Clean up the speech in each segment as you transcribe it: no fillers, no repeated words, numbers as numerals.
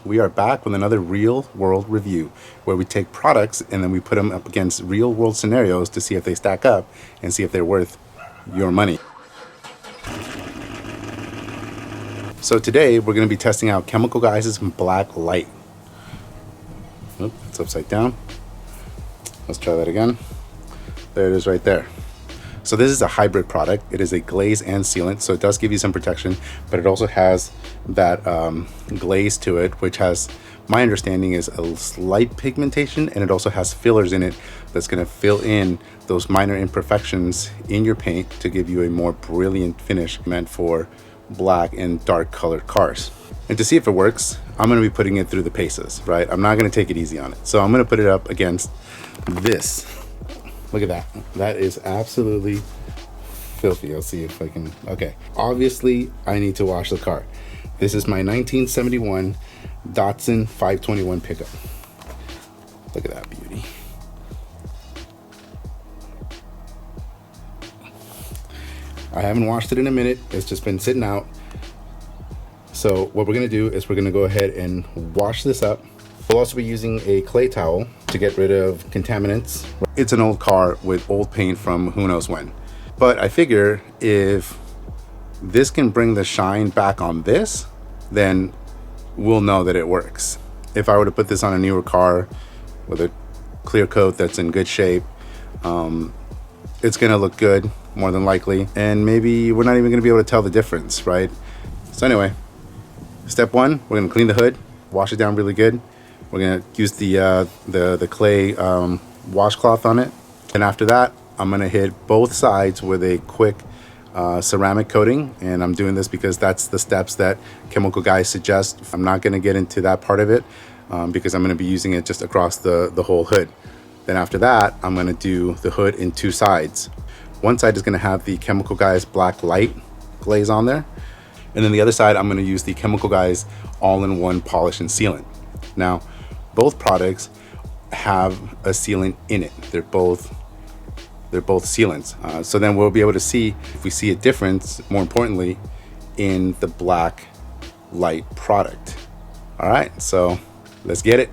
we are back with another real world review where we take products and then we put them up against real world scenarios to see if they stack up and see if they're worth your money. So today we're going to be testing out Chemical Guys' Black Light. Oop, it's upside down. Let's try that again. There it is right there. So this is a hybrid product. It is a glaze and sealant, so it does give you some protection, but it also has that glaze to it, which has, my understanding, is a slight pigmentation, and it also has fillers in it that's going to fill in those minor imperfections in your paint to give you a more brilliant finish meant for black and dark colored cars. And to see if it works, I'm going to be putting it through the paces, right? I'm not going to take it easy on it. So I'm going to put it up against this. Look at that. That is absolutely filthy. I'll see if I can. Okay. Obviously, I need to wash the car. This is my 1971 Datsun 521 pickup. Look at that beauty. I haven't washed it in a minute. It's just been sitting out. So what we're going to do is we're going to go ahead and wash this up. We'll also be using a clay towel to get rid of contaminants. It's an old car with old paint from who knows when. But I figure if this can bring the shine back on this, then we'll know that it works. If I were to put this on a newer car with a clear coat that's in good shape, it's gonna look good, more than likely. And maybe we're not even gonna be able to tell the difference, right? So anyway, step one, we're gonna clean the hood, wash it down really good. We're gonna use the clay washcloth on it. And after that, I'm gonna hit both sides with a quick ceramic coating. And I'm doing this because that's the steps that Chemical Guys suggest. I'm not gonna get into that part of it because I'm gonna be using it just across the whole hood. Then after that, I'm gonna do the hood in two sides. One side is gonna have the Chemical Guys Black Light glaze on there. And then the other side, I'm gonna use the Chemical Guys all-in-one polish and sealant. Now, both products have a sealant in it. They're both sealants. So then we'll be able to see if we see a difference, more importantly, in the Black Light product. All right, so let's get it.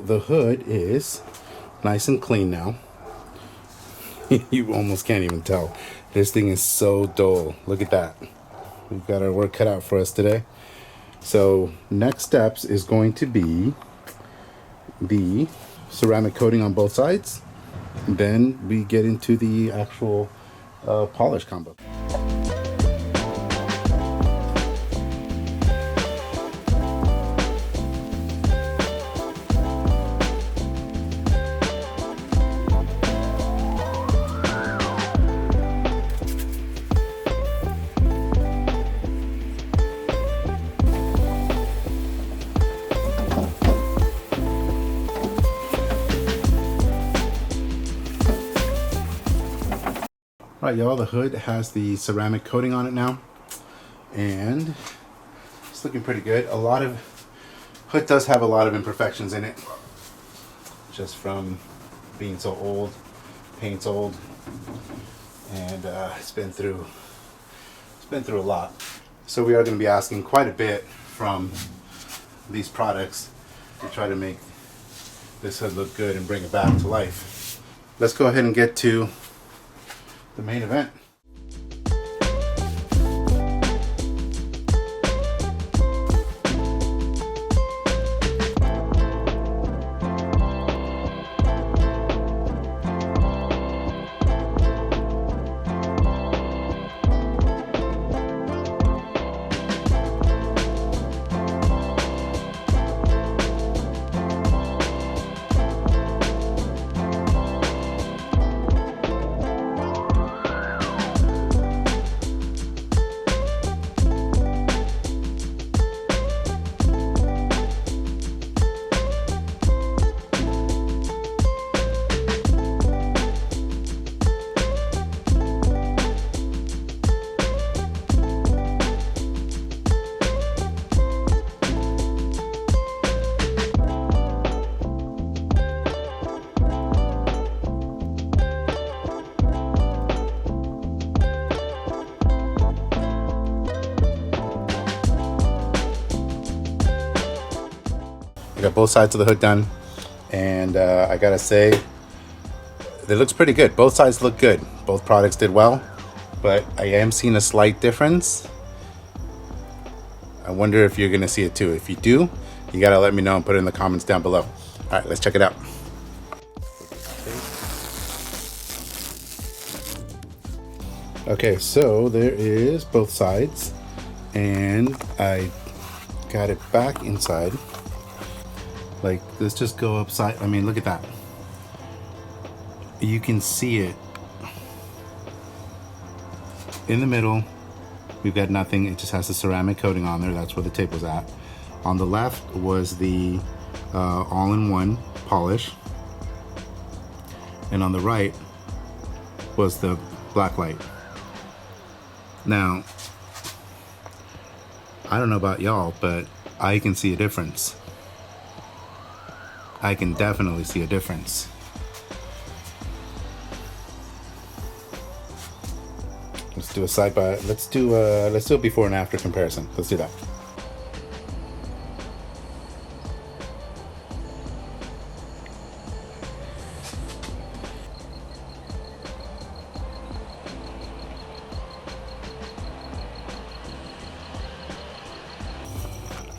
The hood is nice and clean now. You almost can't even tell. This thing is so dull. Look at that. We've got our work cut out for us today. So next steps is going to be the ceramic coating on both sides. Then we get into the actual polish combo. All right, y'all, the hood has the ceramic coating on it now, and it's looking pretty good. Hood does have a lot of imperfections in it, just from being so old. Paint's old, and it's been through a lot. So we are going to be asking quite a bit from these products to try to make this hood look good and bring it back to life. Let's go ahead and get to the main event. I got both sides of the hood done, and I gotta say, it looks pretty good. Both sides look good. Both products did well, but I am seeing a slight difference. I wonder if you're gonna see it too. If you do, you gotta let me know and put it in the comments down below. All right, let's check it out. Okay, so there is both sides, and I got it back inside. Like, let's just go upside. I mean, look at that. You can see it in the middle. We've got nothing. It just has the ceramic coating on there. That's where the tape was at. On the left was the all-in-one polish, and on the right was the black light. Now, I don't know about y'all, but I can see a difference. I can definitely see a difference. Let's do a side by. Let's do a before and after comparison. Let's do that.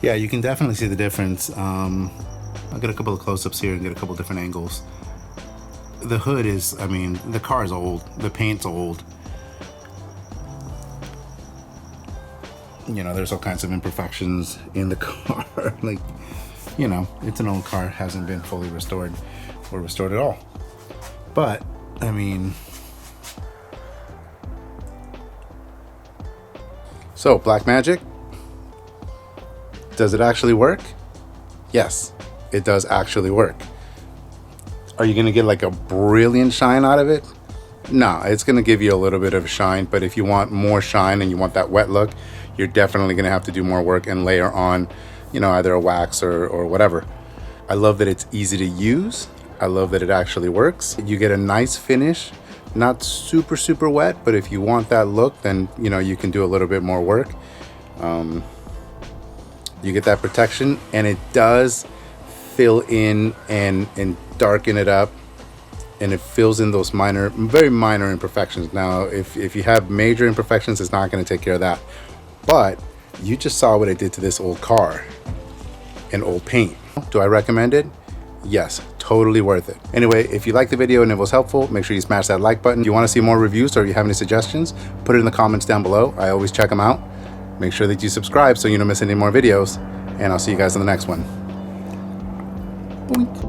Yeah, you can definitely see the difference. I'll get a couple of close-ups here and get a couple different angles. The hood is, I mean, the car is old. The paint's old. You know, there's all kinds of imperfections in the car. Like, you know, it's an old car, hasn't been fully restored or restored at all. But, I mean, so Black Magic, does it actually work? Yes, it does actually work. Are you gonna get like a brilliant shine out of it? No, it's gonna give you a little bit of shine, but if you want more shine and you want that wet look, you're definitely gonna have to do more work and layer on, you know, either a wax or whatever. I love that it's easy to use. I love that it actually works. You get a nice finish, not super, super wet, but if you want that look, then, you know, you can do a little bit more work. You get that protection, and it does fill in and darken it up, and it fills in those minor, very minor imperfections. Now, if you have major imperfections, it's not going to take care of that. But you just saw what it did to this old car and old paint. Do I recommend it? Yes, totally worth it. Anyway, if you liked the video and it was helpful, make sure you smash that like button. If you want to see more reviews or if you have any suggestions, put it in the comments down below. I always check them out. Make sure that you subscribe so you don't miss any more videos, and I'll see you guys in the next one. Boink.